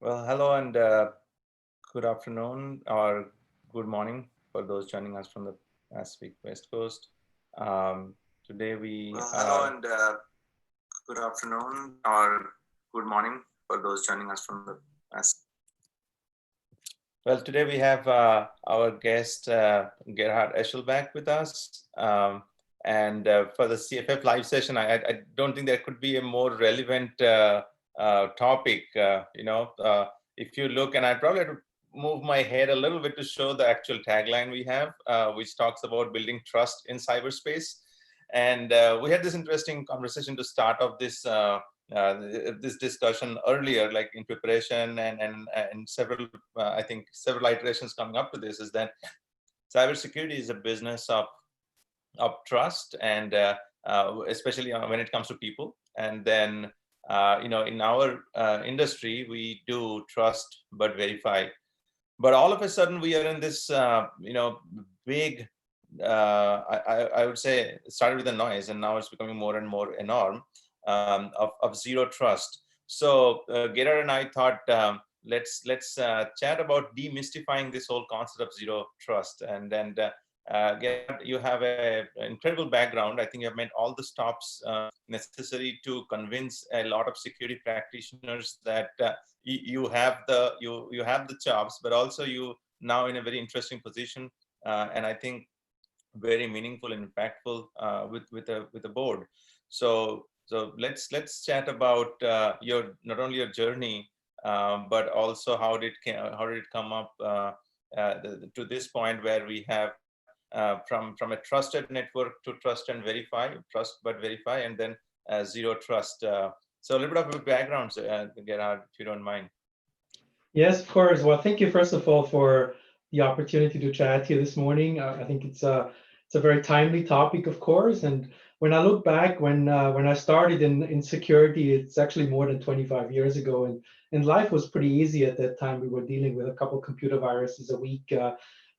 Well, hello and good afternoon or good morning for those joining us from the Pacific West Coast. Today we Hello and good afternoon or good morning for those joining us from the Pacific. well, today we have our guest Gerhard Eschelbeck with us. And for the CFF live session, I don't think there could be a more relevant topic. If you look, and I probably have to move my head a little bit to show the actual tagline we have, which talks about building trust in cyberspace. And we had this interesting conversation to start off this discussion earlier, like in preparation and several, I think several iterations coming up to this, is that cybersecurity is a business of trust, and especially when it comes to people. And then, in our industry, we do trust but verify. But all of a sudden, we are in this, big. I would say it started with a noise, and now it's becoming more and more a norm of zero trust. So Gerhard and I thought, let's chat about demystifying this whole concept of zero trust. And then Gerhard, you have an incredible background. I think you have made all the stops necessary to convince a lot of security practitioners that you have the chops, but also you now in a very interesting position, and I think very meaningful and impactful with the board. So let's chat about your not only your journey, but also how did it come up to this point where we have from a trusted network to trust and verify, trust but verify, and then zero trust. So a little bit of backgrounds, Gerhard, if you don't mind. Yes, of course. Well, thank you first of all for the opportunity to chat here this morning. I think it's a very timely topic, of course. And when I look back, when I started in security, it's actually more than 25 years ago, and life was pretty easy at that time. We were dealing with a couple computer viruses a week.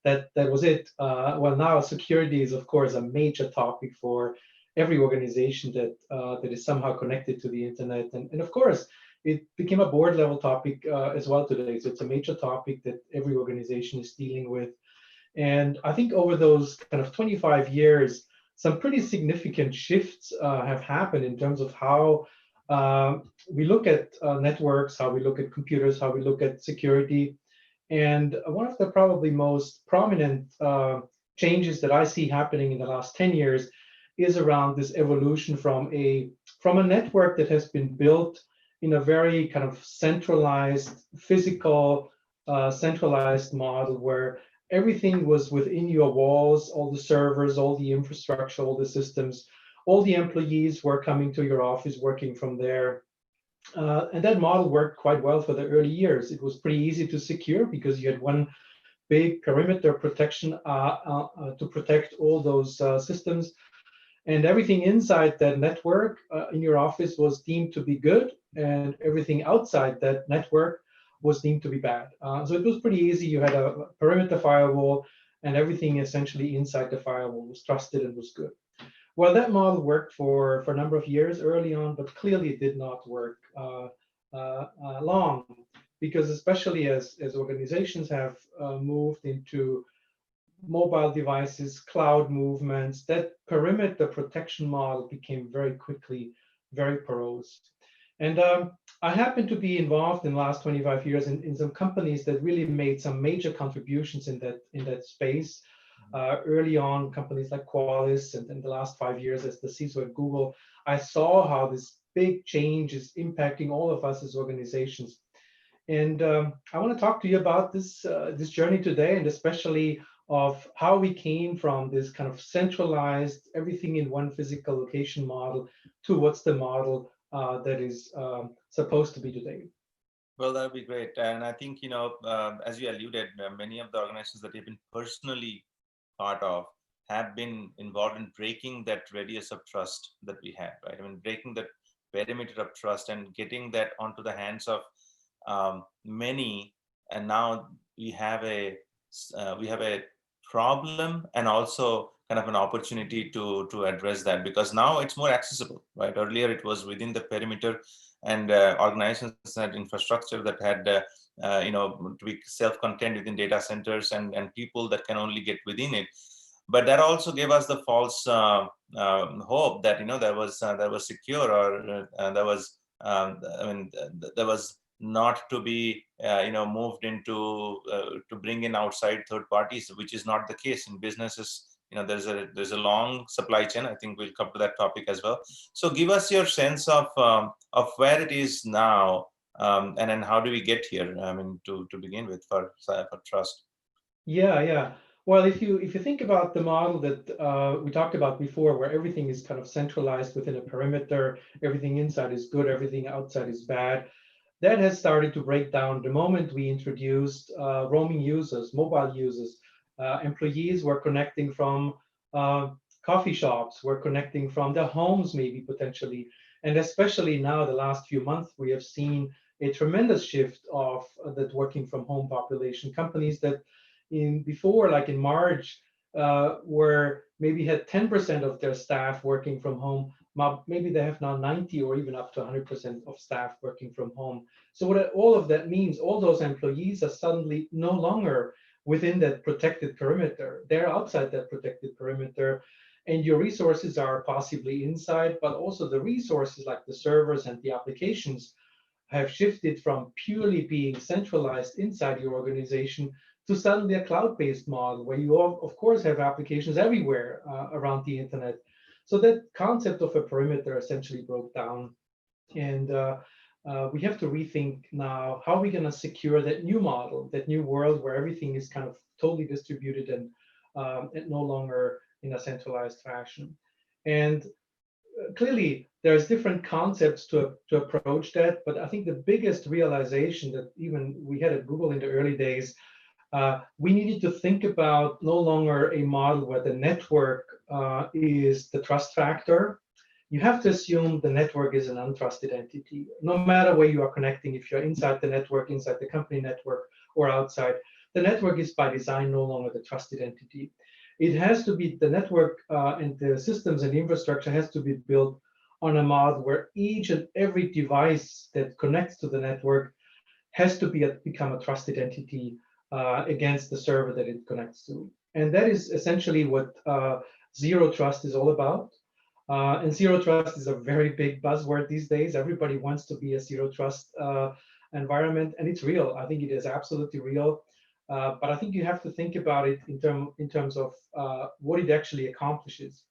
That was it. Well, now security is, of course, a major topic for every organization that is somehow connected to the internet, and of course, it became a board level topic as well today. So it's a major topic that every organization is dealing with. And I think over those kind of 25 years, some pretty significant shifts have happened in terms of how we look at networks, how we look at computers, how we look at security. And one of the probably most prominent changes that I see happening in the last 10 years is around this evolution from a network that has been built in a very kind of centralized, physical, centralized model where everything was within your walls, all the servers, all the infrastructure, all the systems, all the employees were coming to your office, working from there. And that model worked quite well for the early years. It was pretty easy to secure because you had one big perimeter protection to protect all those systems. And everything inside that network in your office was deemed to be good, and everything outside that network was deemed to be bad. So it was pretty easy. You had a perimeter firewall, and everything essentially inside the firewall was trusted and was good. Well, that model worked for a number of years early on, but clearly it did not work long, because especially as organizations have moved into mobile devices, cloud movements, that perimeter protection model became very quickly very porous. And I happen to be involved in the last 25 years in some companies that really made some major contributions in that space. Early on, companies like Qualys, and in the last 5 years as the CISO at Google, I saw how this big change is impacting all of us as organizations. And I want to talk to you about this journey today, and especially of how we came from this kind of centralized, everything in one physical location model to what's the model that is supposed to be today. Well, that would be great. And I think, as you alluded, many of the organizations that you've been personally part of have been involved in breaking that radius of trust that we had, right? I mean, breaking that perimeter of trust and getting that onto the hands of many. And now we have a problem and also kind of an opportunity to address that, because now it's more accessible, right? Earlier it was within the perimeter, and organizations had infrastructure that had to be self-contained within data centers and people that can only get within it. But that also gave us the false hope that that was secure, or that was that was not to be moved into to bring in outside third parties, which is not the case in businesses. There's a long supply chain. I think we'll come to that topic as well. So give us your sense of where it is now, and then how do we get here? To begin with, for trust. Yeah. Well, if you think about the model that we talked about before, where everything is kind of centralized within a perimeter, everything inside is good, everything outside is bad, that has started to break down the moment we introduced roaming users, mobile users. Employees were connecting from coffee shops, were connecting from their homes, maybe potentially. And especially now, the last few months, we have seen a tremendous shift of that working from home population. Companies that before, like in March, where maybe had 10% of their staff working from home, maybe they have now 90 or even up to 100% of staff working from home. So what all of that means, all those employees are suddenly no longer within that protected perimeter. They're outside that protected perimeter, and your resources are possibly inside, but also the resources like the servers and the applications have shifted from purely being centralized inside your organization to suddenly a cloud-based model where you of course have applications everywhere around the internet. So that concept of a perimeter essentially broke down, and we have to rethink now how we're going to secure that new model, that new world where everything is kind of totally distributed and no longer in a centralized fashion. And clearly there's different concepts to approach that, but I think the biggest realization that even we had at Google in the early days, we needed to think about no longer a model where the network is the trust factor. You have to assume the network is an untrusted entity, no matter where you are connecting. If you're inside the network, inside the company network, or outside, the network is by design no longer the trusted entity. It has to be the network and the systems and the infrastructure has to be built on a model where each and every device that connects to the network has to become a trusted entity against the server that it connects to. And that is essentially what zero trust is all about. And zero trust is a very big buzzword these days. Everybody wants to be a zero trust environment, and it's real. I think it is absolutely real. But I think you have to think about it in terms of what it actually accomplishes.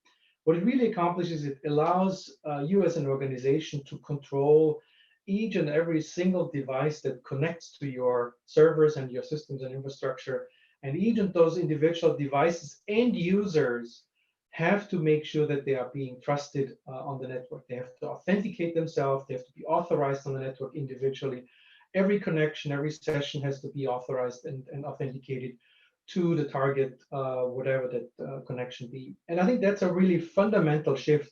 What it really accomplishes, it allows you as an organization to control each and every single device that connects to your servers and your systems and infrastructure. And each of those individual devices and users have to make sure that they are being trusted on the network. They have to authenticate themselves. They have to be authorized on the network individually. Every connection, every session has to be authorized and authenticated to the target, whatever that connection be. And I think that's a really fundamental shift.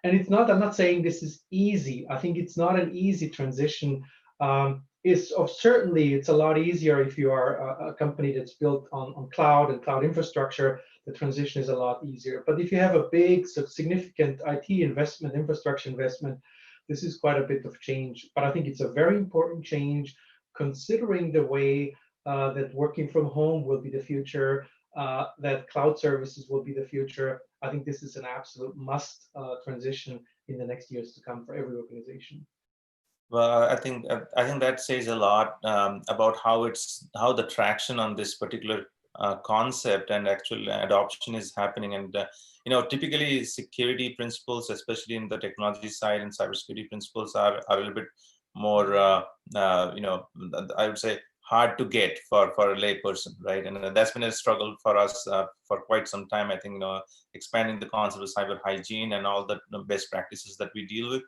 And it's not, I'm not saying this is easy. I think it's not an easy transition. Certainly, it's a lot easier if you are a company that's built on cloud and cloud infrastructure. The transition is a lot easier. But if you have a big, significant IT investment, infrastructure investment, this is quite a bit of change. But I think it's a very important change, considering the way that working from home will be the future, that cloud services will be the future. I think this is an absolute must transition in the next years to come for every organization. Well, I think that says a lot about how the traction on this particular concept and actual adoption is happening. And typically security principles, especially in the technology side and cybersecurity principles, are a little bit more, I would say, hard to get for a lay person, right? And that's been a struggle for us for quite some time. I think expanding the concept of cyber hygiene and all the best practices that we deal with.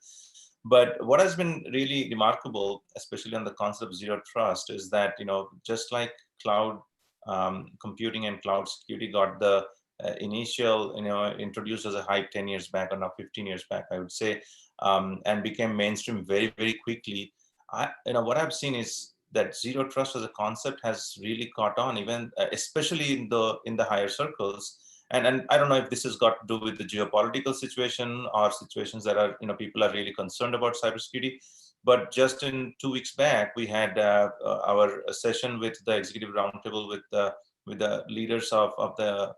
But what has been really remarkable, especially on the concept of zero trust, is that just like cloud computing and cloud security got the initial introduced as a hype 10 years back, or now 15 years back, I would say, and became mainstream very, very quickly. What I've seen is that zero trust as a concept has really caught on, even especially in the higher circles. And I don't know if this has got to do with the geopolitical situation or situations that are people are really concerned about cybersecurity. But just in 2 weeks back, we had our session with the executive roundtable with the leaders of the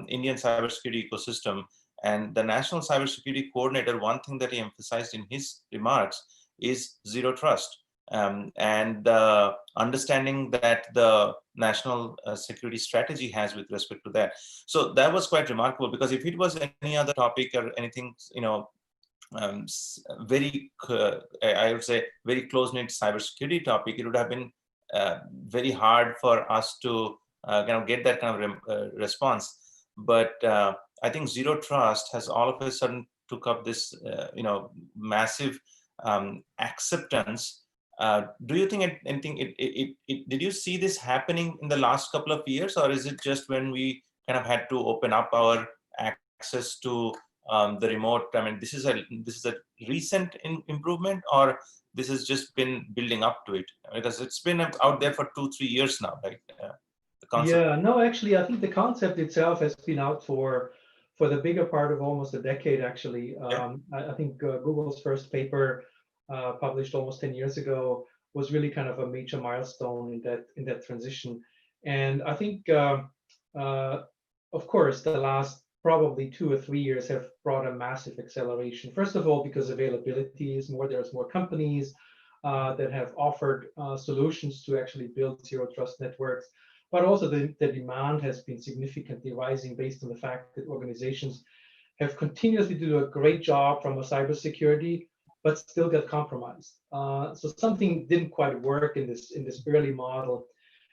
Indian cybersecurity ecosystem. And the National Cybersecurity Coordinator, one thing that he emphasized in his remarks is zero trust. And the understanding that the national security strategy has with respect to that. So that was quite remarkable, because if it was any other topic or anything, very, I would say, very close-knit cybersecurity topic, it would have been very hard for us to get that kind of response. But I think zero trust has all of a sudden took up this, massive acceptance. Do you think did you see this happening in the last couple of years, or is it just when we kind of had to open up our access to the remote? I mean, this is a recent improvement, or this has just been building up to it? Because it's been out there for 2-3 years now, right? The concept. Yeah, no, actually, I think the concept itself has been out for the bigger part of almost a decade, actually. Yeah. I think Google's first paper, published almost 10 years ago, was really kind of a major milestone in that transition. And I think, of course, the last probably 2 or 3 years have brought a massive acceleration. First of all, because availability is more, there's more companies that have offered solutions to actually build zero trust networks. But also the demand has been significantly rising based on the fact that organizations have continuously do a great job from a cybersecurity, but still get compromised. So something didn't quite work in this early model.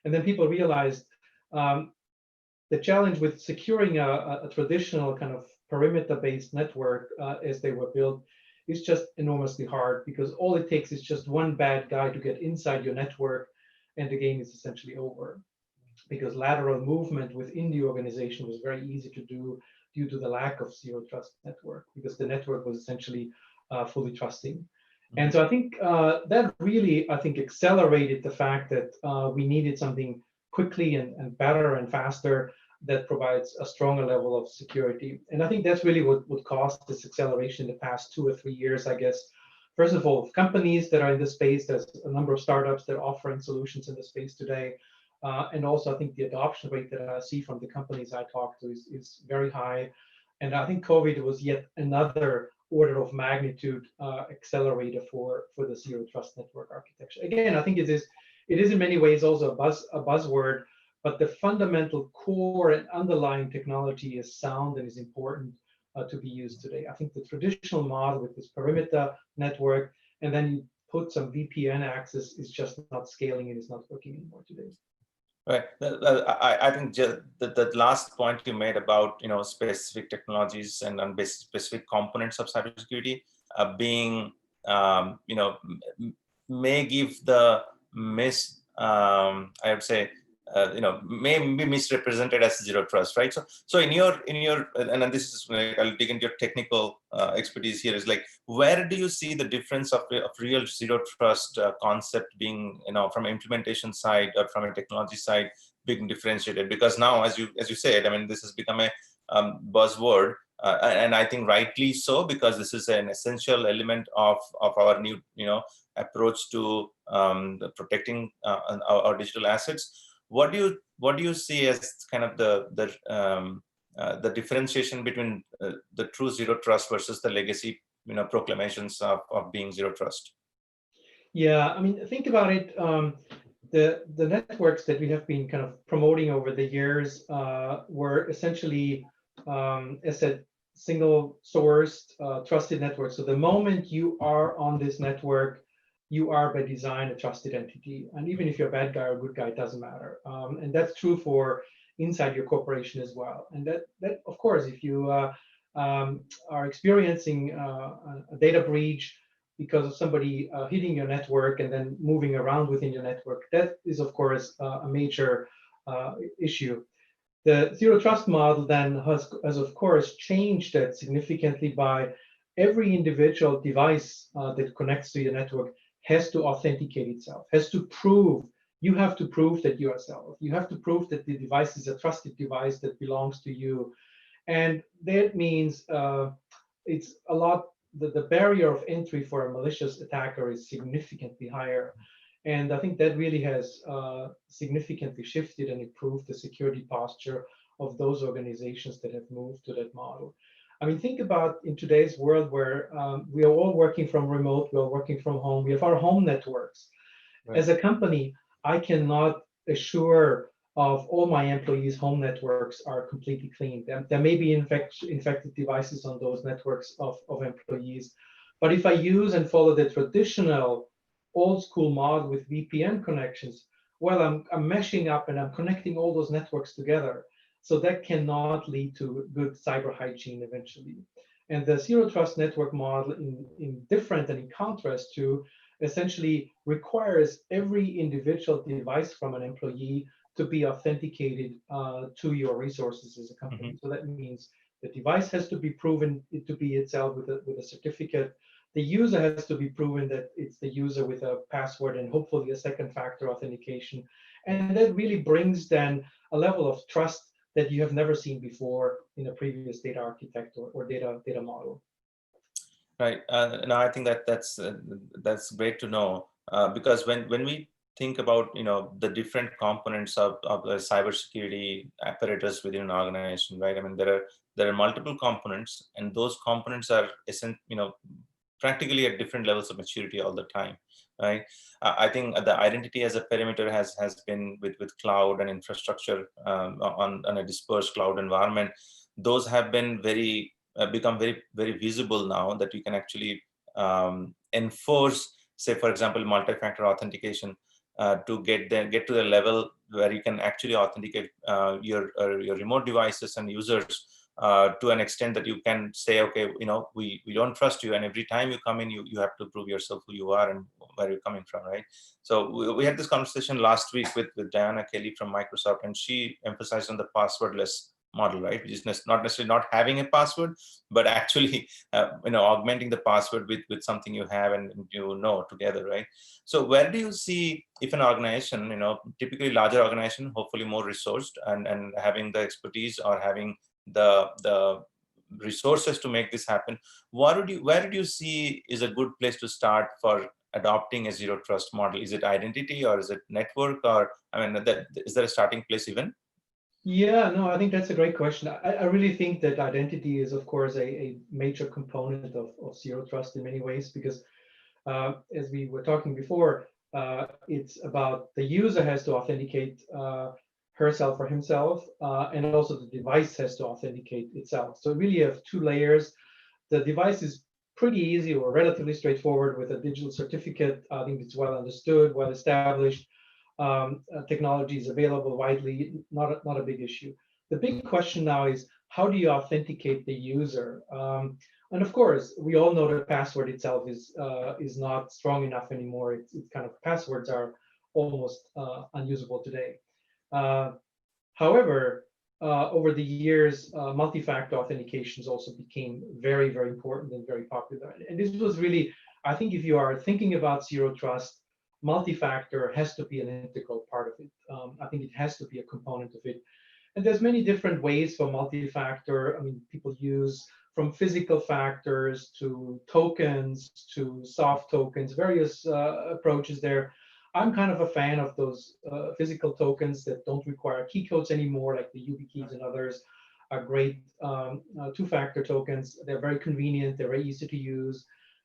And then people realized the challenge with securing a traditional kind of perimeter-based network as they were built is just enormously hard, because all it takes is just one bad guy to get inside your network and the game is essentially over. Because lateral movement within the organization was very easy to do due to the lack of zero trust network, because the network was essentially fully trusting. And so I think that really, accelerated the fact that we needed something quickly and better and faster that provides a stronger level of security. And I think that's really what caused this acceleration in the past 2 or 3 years, I guess. First of all, companies that are in the space, there's a number of startups that are offering solutions in the space today. And also, I think the adoption rate that I see from the companies I talk to is very high. And I think COVID was yet another order of magnitude accelerator for the zero trust network architecture. Again, I think it is in many ways also a buzzword, but the fundamental core and underlying technology is sound and is important to be used today. I think the traditional model with this perimeter network, and then you put some VPN access, is just not scaling and is not working anymore today. Right. I think just the last point you made about specific technologies and specific components of cybersecurity being may give the I would say may be misrepresented as zero trust, right? So in your and this is like, I'll dig into your technical expertise here, is like, where do you see the difference of real zero trust concept being from an implementation side or from a technology side being differentiated? Because now, as you said, I mean, this has become a buzzword, and I think rightly so, because this is an essential element of our new approach to protecting our digital assets. What do you see as kind of the differentiation between the true zero trust versus the legacy proclamations of being zero trust? Yeah, I mean, think about it. The networks that we have been kind of promoting over the years were essentially, as said, single sourced, trusted networks. So the moment you are on this network, you are by design a trusted entity. And even if you're a bad guy or a good guy, it doesn't matter. And that's true for inside your corporation as well. And that of course, if you are experiencing a data breach because of somebody hitting your network and then moving around within your network, that is, of course, a major issue. The zero trust model then has of course, changed that significantly by every individual device that connects to your network has to authenticate itself, has to prove, you have to prove that you are self. You have to prove that the device is a trusted device that belongs to you. And that means it's a lot the barrier of entry for a malicious attacker is significantly higher. And I think that really has significantly shifted and improved the security posture of those organizations that have moved to that model. I mean, think about in today's world where we are all working from remote, we are working from home, we have our home networks. Right. As a company, I cannot assure of all my employees' home networks are completely clean. There may be infected devices on those networks of employees. But if I use and follow the traditional old school model with VPN connections, well, I'm meshing up and I'm connecting all those networks together. So that cannot lead to good cyber hygiene eventually. And the zero trust network model in different and in contrast to essentially requires every individual device from an employee to be authenticated to your resources as a company. Mm-hmm. So that means the device has to be proven to be itself with a certificate. The user has to be proven that it's the user with a password and hopefully a second factor authentication. And that really brings then a level of trust that you have never seen before in a previous data architect or data model. Right. No, I think that's great to know because when we think about the different components of the cybersecurity apparatus within an organization, right? I mean, there are multiple components, and those components are practically at different levels of maturity all the time, right? I think the identity as a perimeter has been with cloud and infrastructure on a dispersed cloud environment. Those have been become very visible now that you can actually enforce, say for example, multi-factor authentication to get to the level where you can actually authenticate your remote devices and users to an extent that you can say, okay, we don't trust you, and every time you come in, you have to prove yourself who you are and where you're coming from, right? So we had this conversation last week with Diana Kelly from Microsoft, and she emphasized on the passwordless model, right? Which is not necessarily not having a password, but actually augmenting the password with something you have and together, right? So where do you see, if an organization, typically larger organization, hopefully more resourced and having the expertise or having the resources to make this happen, where did you see is a good place to start for adopting a zero trust model? Is it identity, or is it network, or is there a starting place even? Yeah, no, I think that's a great question. I really think that identity is, of course, a major component of zero trust in many ways, because as we were talking before, it's about the user has to authenticate herself or himself, and also the device has to authenticate itself. So really you have two layers. The device is pretty easy or relatively straightforward with a digital certificate. I think it's well understood, well established. Technology is available widely, not a big issue. The big question now is, how do you authenticate the user? And of course, we all know that password itself is not strong enough anymore. It's kind of, passwords are almost unusable today. However, over the years, multi-factor authentications also became very, very important and very popular. And this was really, I think if you are thinking about zero trust, multi-factor has to be an integral part of it. I think it has to be a component of it. And there's many different ways for multi-factor. I mean, people use from physical factors to tokens to soft tokens, various approaches there. I'm kind of a fan of those physical tokens that don't require key codes anymore, like the YubiKeys and others are great two-factor tokens. They're very convenient, they're very easy to use,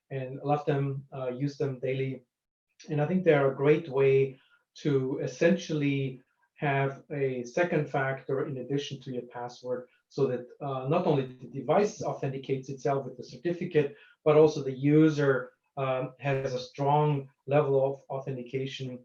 and I love them, use them daily. And I think they're a great way to essentially have a second factor in addition to your password, so that not only the device authenticates itself with the certificate, but also the user has a strong level of authentication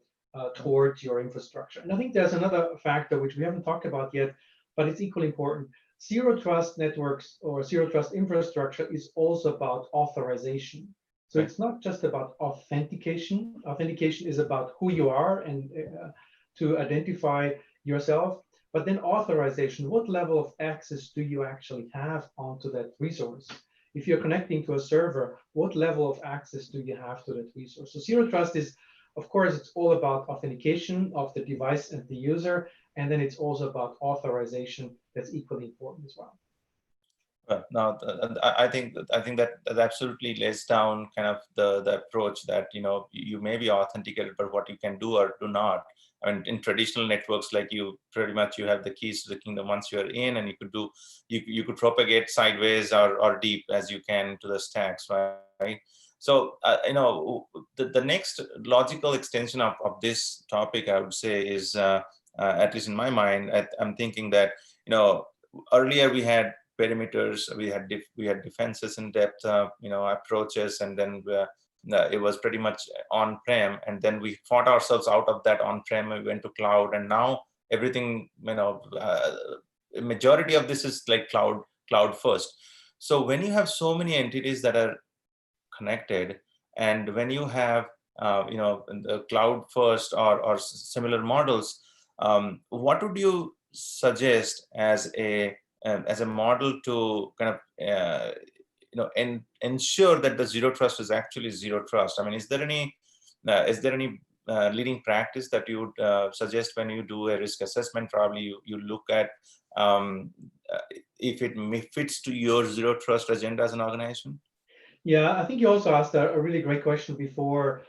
towards your infrastructure. And I think there's another factor which we haven't talked about yet, but it's equally important. Zero trust networks or zero trust infrastructure is also about authorization. So it's not just about authentication. Authentication is about who you are and to identify yourself, but then authorization, what level of access do you actually have onto that resource? If you're connecting to a server, what level of access do you have to that resource? So zero trust is, of course, it's all about authentication of the device and the user, and then it's also about authorization that's equally important as well. No, I think that absolutely lays down kind of the approach that you may be authenticated, but what you can do or do not. I mean, in traditional networks, like you pretty much you have the keys to the kingdom once you're in, and you could do you could propagate sideways or deep as you can to the stacks, right? So the next logical extension of this topic, I would say, is at least in my mind, I'm thinking that earlier we had perimeters, we had defenses in depth, approaches, and then it was pretty much on-prem, and then we fought ourselves out of that on-prem. We went to cloud, and now everything, majority of this is like cloud first. So when you have so many entities that are connected, and when you have the cloud first or similar models, what would you suggest as a model to kind of ensure that the zero trust is actually zero trust? I mean, is there any leading practice that you would suggest when you do a risk assessment? Probably you look at if it fits to your zero trust agenda as an organization. Yeah, I think you also asked a really great question before,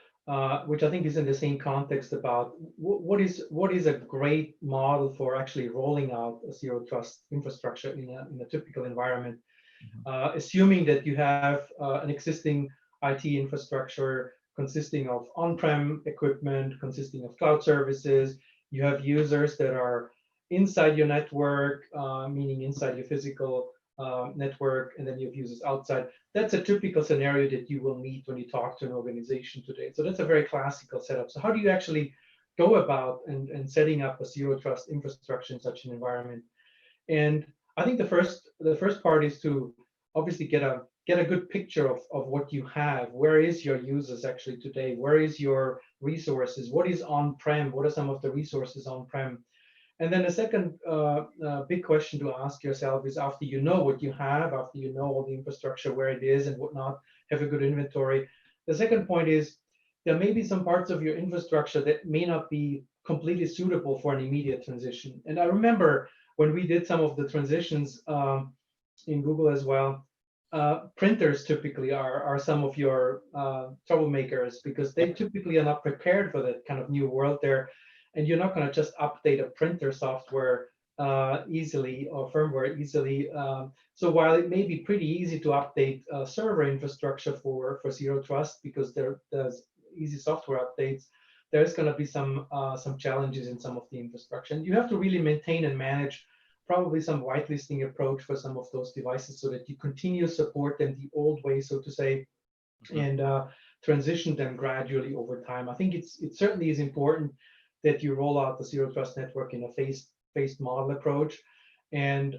which I think is in the same context about what is a great model for actually rolling out a zero trust infrastructure in a typical environment, assuming that you have an existing IT infrastructure consisting of on-prem equipment, consisting of cloud services. You have users that are inside your network, meaning inside your physical network, and then you have users outside. That's a typical scenario that you will meet when you talk to an organization today. So that's a very classical setup. So how do you actually go about and setting up a zero trust infrastructure in such an environment? And I think the first part is to obviously get a good picture of what you have. Where is your users actually today? Where is your resources? What is on-prem? What are some of the resources on-prem? And then the second big question to ask yourself is, after you know what you have, after you know all the infrastructure, where it is and whatnot, have a good inventory. The second point is, there may be some parts of your infrastructure that may not be completely suitable for an immediate transition. And I remember when we did some of the transitions in Google as well, printers typically are some of your troublemakers, because they typically are not prepared for that kind of new world there. And you're not going to just update a printer software easily or firmware easily. So while it may be pretty easy to update server infrastructure for zero trust, because there's easy software updates, there's going to be some challenges in some of the infrastructure. And you have to really maintain and manage probably some whitelisting approach for some of those devices, so that you continue to support them the old way, so to say, and transition them gradually over time. I think it certainly is important that you roll out the zero trust network in a phased model approach. And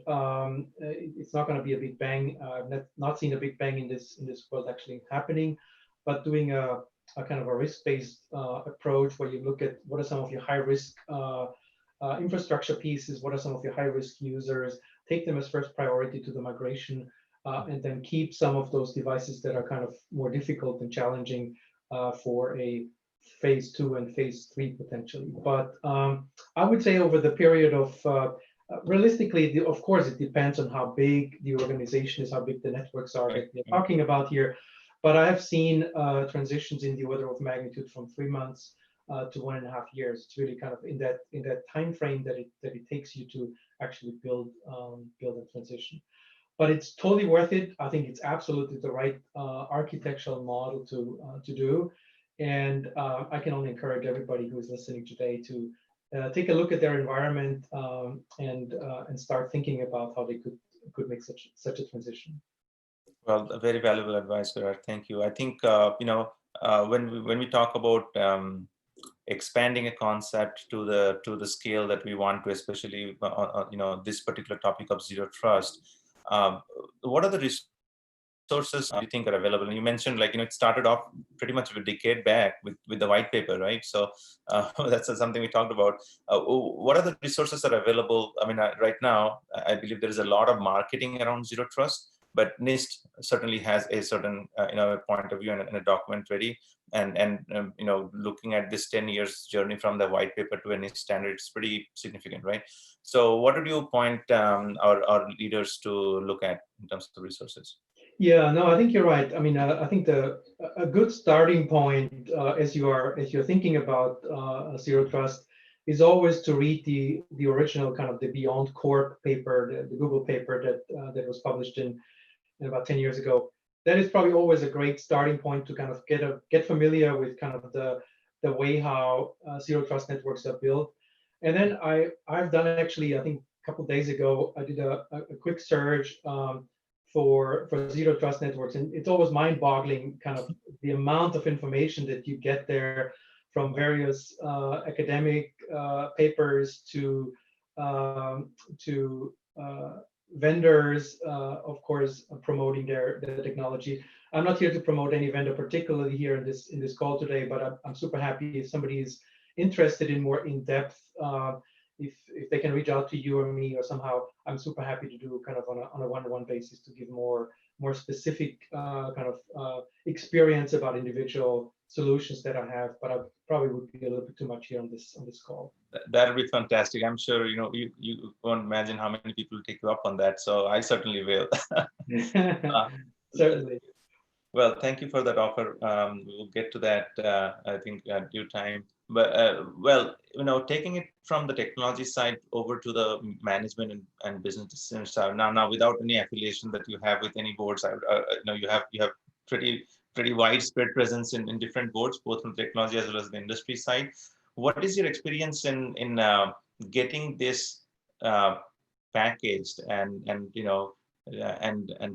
it's not going to be a big bang. I've not seen a big bang in this world actually happening, but doing a kind of a risk-based approach, where you look at what are some of your high-risk infrastructure pieces, what are some of your high-risk users, take them as first priority to the migration, and then keep some of those devices that are kind of more difficult and challenging for a phase 2 and phase 3 potentially. But I would say over the period of realistically, of course, it depends on how big the organization is, how big the networks are that we're talking about here. But I have seen transitions in the order of magnitude from 3 months to 1.5 years. It's really kind of in that time frame that it takes you to actually build a transition. But it's totally worth it. I think it's absolutely the right architectural model to do. And I can only encourage everybody who is listening today to take a look at their environment and start thinking about how they could make such a transition. Well, very valuable advice, Gerhard. Thank you. I think when we talk about expanding a concept to the scale that we want to, especially this particular topic of zero trust, what are the resources you think are available? And you mentioned, it started off pretty much a decade back with the white paper, right? So that's something we talked about. What are the resources that are available? I mean, right now, I believe there is a lot of marketing around zero trust. but NIST certainly has a certain point of view and a document ready. And looking at this 10 years journey from the white paper to a NIST standard, it's pretty significant, right? So what would you point our leaders to look at in terms of resources? Yeah, no, I think you're right. I mean, I think a good starting point as you're thinking about zero trust is always to read the original kind of the Beyond Corp paper, the Google paper that was published in about 10 years ago. That is probably always a great starting point to kind of get familiar with kind of the way how zero trust networks are built. And then I've done actually, I think a couple of days ago, I did a quick search for zero trust networks, and it's always mind-boggling kind of the amount of information that you get there, from various academic papers to vendors, of course, promoting their technology. I'm not here to promote any vendor particularly here in this call today, but I'm super happy if somebody is interested in more in-depth. If they can reach out to you or me or somehow, I'm super happy to do kind of on a one-to-one basis to give more specific kind of experience about individual solutions that I have. But I probably would be a little bit too much here on this call. That'll be fantastic. I'm sure you won't imagine how many people take you up on that. So I certainly will. Certainly. Well, thank you for that offer. We'll get to that, I think, at due time. But well, taking it from the technology side over to the management and business decision side. Now, without any affiliation that you have with any boards, you have pretty widespread presence in different boards, both from technology as well as the industry side. What is your experience in getting this packaged and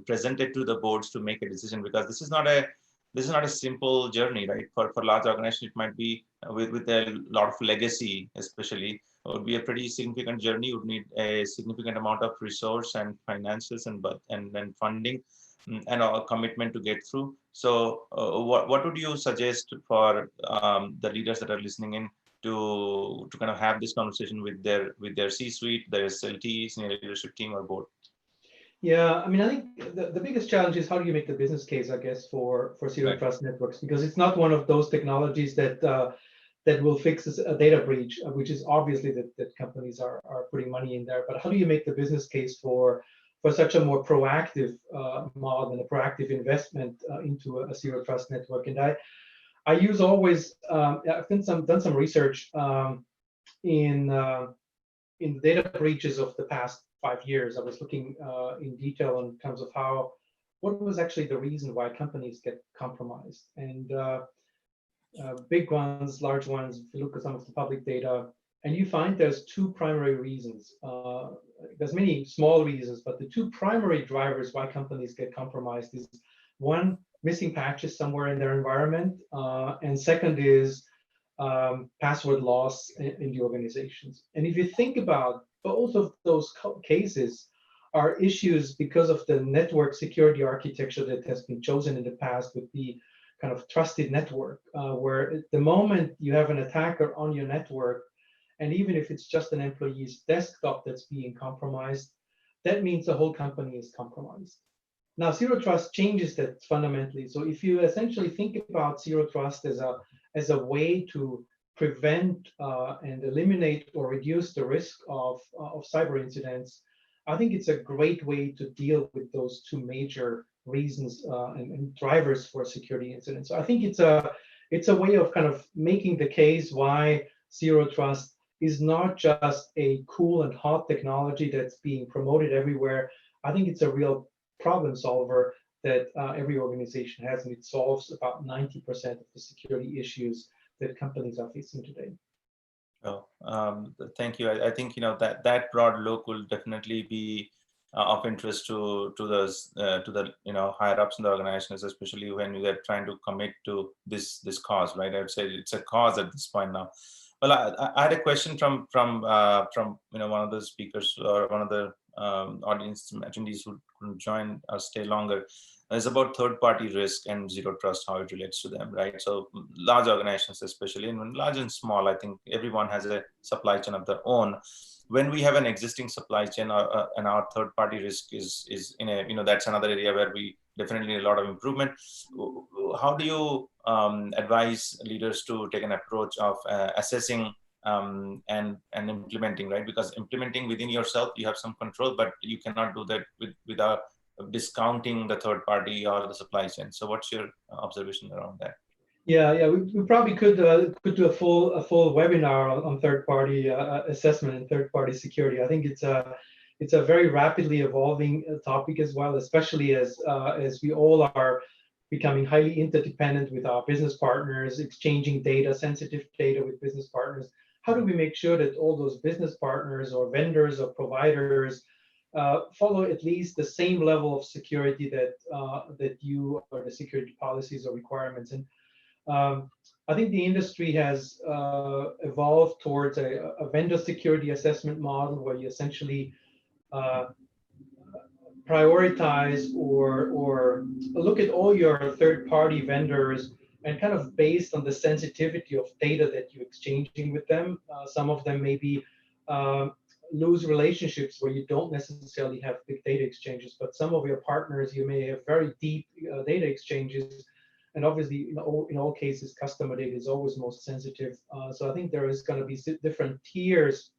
presented to the boards to make a decision? Because this is not a simple journey, right? For large organizations, it might be with a lot of legacy, especially, it would be a pretty significant journey. You would need a significant amount of resource and finances and funding and a commitment to get through. So what would you suggest for the leaders that are listening in to kind of have this conversation with their C-suite, their SLT, senior leadership team, or board? Yeah, I mean, I think the biggest challenge is how do you make the business case, I guess, for zero trust networks, because it's not one of those technologies that will fix a data breach, which is obviously that companies are putting money in there. But how do you make the business case for such a more proactive model and a proactive investment into a zero trust network? And I use always I've done some research in the data breaches of the past 5 years. I was looking in detail in terms of what was actually the reason why companies get compromised. And big ones, large ones, if you look at some of the public data, and you find there's two primary reasons. There's many small reasons, but the two primary drivers why companies get compromised is, one, missing patches somewhere in their environment, and second is password loss in the organizations. And if you think about both of those cases are issues because of the network security architecture that has been chosen in the past with the kind of trusted network, where at the moment you have an attacker on your network, and even if it's just an employee's desktop that's being compromised, that means the whole company is compromised. Now, zero trust changes that fundamentally. So if you essentially think about zero trust as a way to prevent and eliminate or reduce the risk of cyber incidents, I think it's a great way to deal with those two major reasons and drivers for security incidents. So I think it's a way of kind of making the case why zero trust is not just a cool and hot technology that's being promoted everywhere. I think it's a real problem solver that every organization has, and it solves about 90% of the security issues that companies are facing today. Oh, thank you. I think that broad look will definitely be of interest to the higher ups in the organizations, especially when you are trying to commit to this cause, right? I would say it's a cause at this point now. Well, I had a question from one of the speakers or one of the audience attendees who couldn't join or stay longer. is about third-party risk and zero trust, how it relates to them, right? So large organizations, especially, and large and small, I think everyone has a supply chain of their own. When we have an existing supply chain and our third-party risk is in a, that's another area where we definitely need a lot of improvement. How do you advise leaders to take an approach of assessing and implementing, right? Because implementing within yourself, you have some control, but you cannot do that without discounting the third party or the supply chain. So what's your observation around that? Yeah, we probably could do a full webinar on third party assessment and third party security. I think it's a very rapidly evolving topic as well, especially as we all are becoming highly interdependent with our business partners, exchanging data, sensitive data with business partners. How do we make sure that all those business partners or vendors or providers follow at least the same level of security that you, or the security policies or requirements? And I think the industry has evolved towards a vendor security assessment model where you essentially prioritize or look at all your third-party vendors, and kind of based on the sensitivity of data that you're exchanging with them. Some of them maybe lose relationships where you don't necessarily have big data exchanges, but some of your partners, you may have very deep data exchanges. And obviously, in all cases, customer data is always most sensitive. So I think there is going to be different tiers.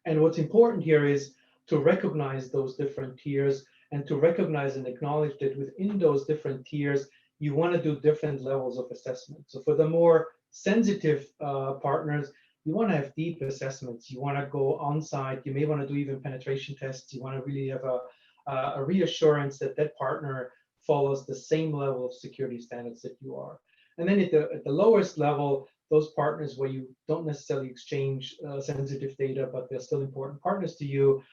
And what's important here is to recognize those different tiers and to recognize and acknowledge that within those different tiers, you want to do different levels of assessment. So for the more sensitive partners, you want to have deep assessments. You want to go on site. You may want to do even penetration tests. You want to really have a reassurance that that partner follows the same level of security standards that you are. And then at the lowest level, those partners where you don't necessarily exchange sensitive data, but they're still important partners to you,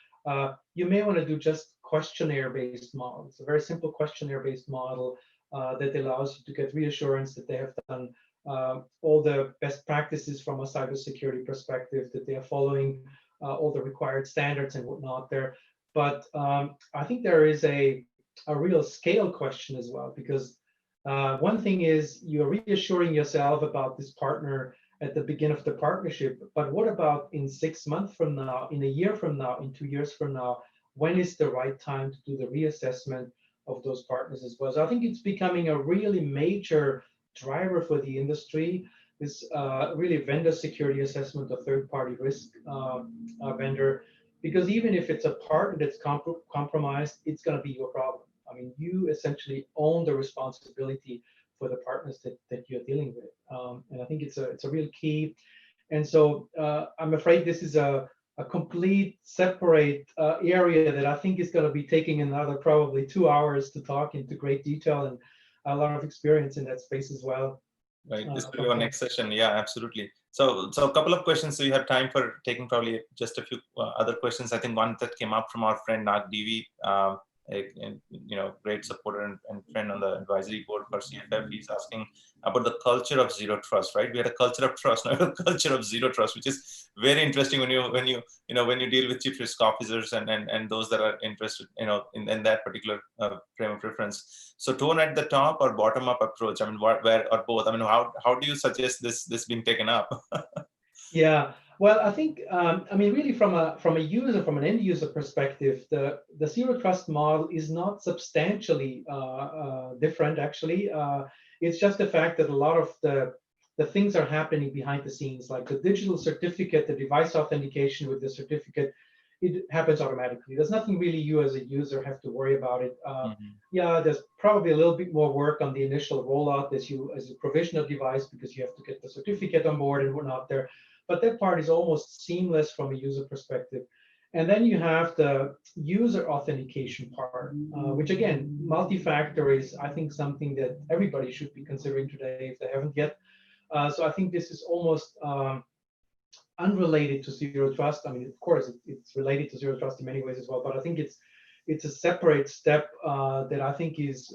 you may want to do just questionnaire-based models, a very simple questionnaire-based model that allows you to get reassurance that they have done all the best practices from a cybersecurity perspective, that they are following all the required standards and whatnot there. But I think there is a real scale question as well, because one thing is you're reassuring yourself about this partner at the beginning of the partnership, but what about in 6 months from now, in a year from now, in 2 years from now? When is the right time to do the reassessment of those partners as well? So I think it's becoming a really major driver for the industry, this really vendor security assessment of third-party risk vendor, because even if it's a partner that's compromised, it's going to be your problem. I mean, you essentially own the responsibility for the partners that you're dealing with. And I think it's a real key. And so I'm afraid this is a complete separate area that I think is going to be taking another probably 2 hours to talk into great detail, and a lot of experience in that space as well. Right, this will be our next session. Yeah, absolutely. So a couple of questions. So you have time for taking probably just a few other questions. I think one that came up from our friend Nag Devi, great supporter and friend on the advisory board for CFF. He's asking about the culture of zero trust, right? We had a culture of trust, not a culture of zero trust, which is very interesting when you deal with chief risk officers and those that are interested, in that particular frame of reference. So tone at the top or bottom up approach? I mean, where or both? I mean, how do you suggest this being taken up? Yeah. Well, I think, really from an end user perspective, the zero trust model is not substantially different, actually. It's just the fact that a lot of the things are happening behind the scenes, like the digital certificate, the device authentication with the certificate, it happens automatically. There's nothing really you as a user have to worry about it. Yeah, there's probably a little bit more work on the initial rollout as you provision a device, because you have to get the certificate on board and whatnot there. But that part is almost seamless from a user perspective. And then you have the user authentication part, which again, multi-factor is, I think, something that everybody should be considering today if they haven't yet. So I think this is almost unrelated to zero trust. I mean, of course, it's related to zero trust in many ways as well, but I think it's a separate step that I think is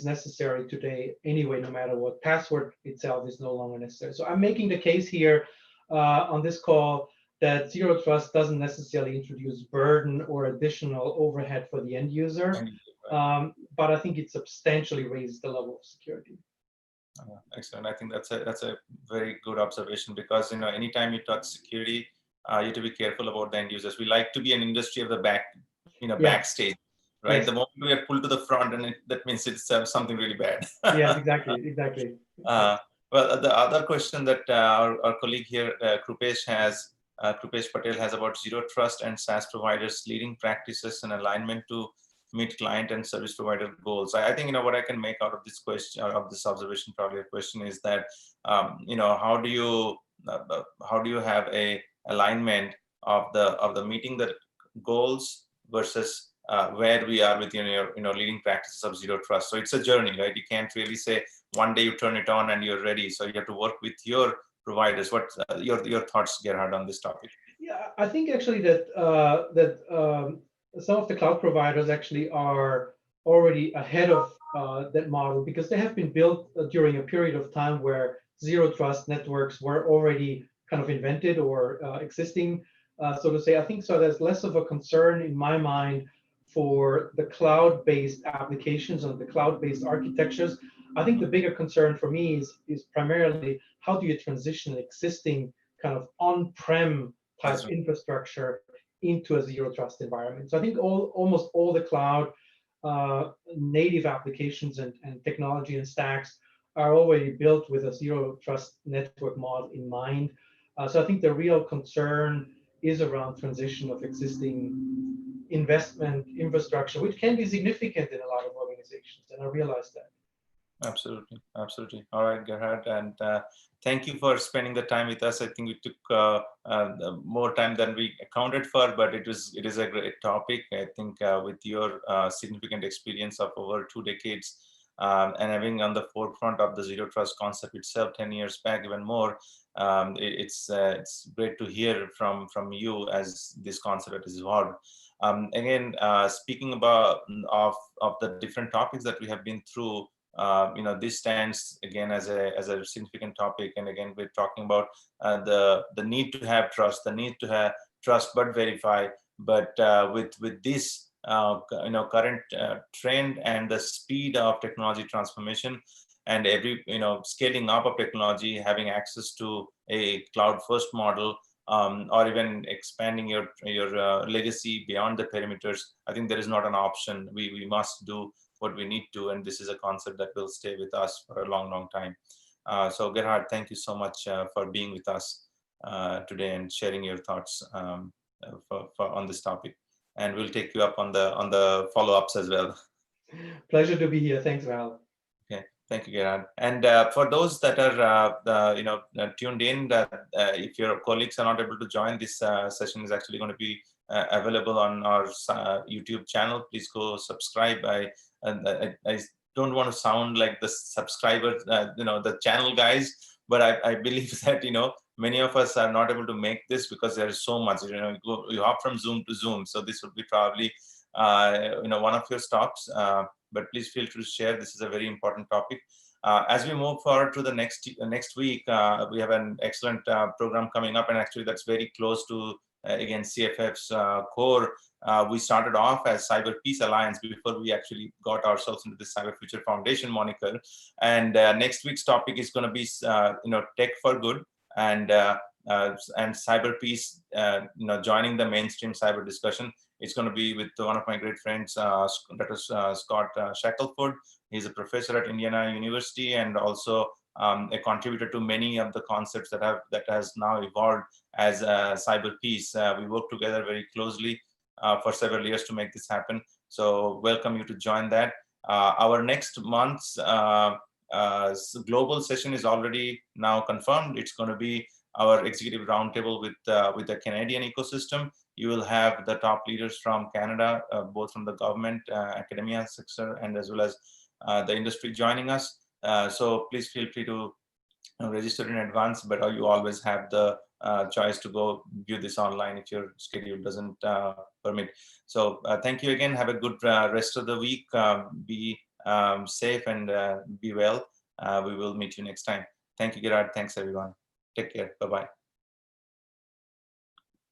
necessary today anyway, no matter what. Password itself is no longer necessary. So I'm making the case here on this call that zero trust doesn't necessarily introduce burden or additional overhead for the end user. but I think it substantially raises the level of security. Excellent. I think that's a very good observation, because anytime you touch security, you have to be careful about the end users. We like to be an industry of the backstage, right? Yes. The moment we are pulled to the front, and that means it's something really bad. Yes, exactly. Well, the other question that our colleague here, Krupesh Patel has about zero trust and SaaS providers leading practices and alignment to meet client and service provider goals. I think what I can make out of this question, or of this observation, probably a question, is that how do you have a alignment of the meeting the goals versus where we are with leading practices of zero trust. So it's a journey, right? You can't really say one day you turn it on and you're ready. So you have to work with your providers. What your thoughts, Gerhard, on this topic? Yeah, I think actually that some of the cloud providers actually are already ahead of that model, because they have been built during a period of time where zero trust networks were already kind of invented or existing, so to say. I think so. There's less of a concern in my mind for the cloud-based applications and the cloud-based architectures. I think the bigger concern for me is primarily how do you transition existing kind of on-prem type infrastructure into a zero trust environment. So I think almost all the cloud native applications and technology and stacks are already built with a zero trust network model in mind. So I think the real concern is around transition of existing investment infrastructure, which can be significant in a lot of organizations, and I realize that. Absolutely. All right, Gerhard, and thank you for spending the time with us. I think we took more time than we accounted for, but it is a great topic. I think with your significant experience of over 2 decades, and having on the forefront of the zero trust concept itself 10 years back, even more, it's great to hear from you as this concept has evolved. Again, speaking about of the different topics that we have been through, this stands again as a significant topic. And again, we're talking about the need to have trust, the need to have trust but verify. But with this current trend and the speed of technology transformation, and every scaling up of technology, having access to a cloud first model, or even expanding your legacy beyond the perimeters, I think there is not an option. We must do what we need to, and this is a concept that will stay with us for a long time. So Gerhard, thank you so much for being with us today and sharing your thoughts on this topic. And we'll take you up on the follow-ups as well. Pleasure to be here. Thanks, Val. Okay, thank you, Gerhard. And for those that are tuned in, if your colleagues are not able to join, this session is actually going to be available on our YouTube channel. Please go subscribe. I don't want to sound like the subscribers, the channel guys, but I believe that many of us are not able to make this because there is so much. You hop from Zoom to Zoom, so this would be probably one of your stops. But please feel free to share. This is a very important topic. As we move forward to the next week, we have an excellent program coming up, and actually that's very close to again CFF's core. We started off as Cyber Peace Alliance before we actually got ourselves into the Cyber Future Foundation moniker. And next week's topic is going to be tech for good, and cyber peace, joining the mainstream cyber discussion. It's going to be with one of my great friends, that is Scott Shackelford. He's a professor at Indiana University, and also a contributor to many of the concepts that has now evolved as cyber peace. We work together very closely for several years to make this happen. So welcome you to join that. Our next month's global session is already now confirmed. It's going to be our executive roundtable with the Canadian ecosystem. You will have the top leaders from Canada, both from the government, academia sector, and as well as the industry joining us. So please feel free to register in advance, but you always have the choice to go view this online if your schedule doesn't permit. So thank you again. Have a good rest of the week. Be safe and be well. We will meet you next time. Thank you, Gerhard. Thanks, everyone. Take care. Bye-bye.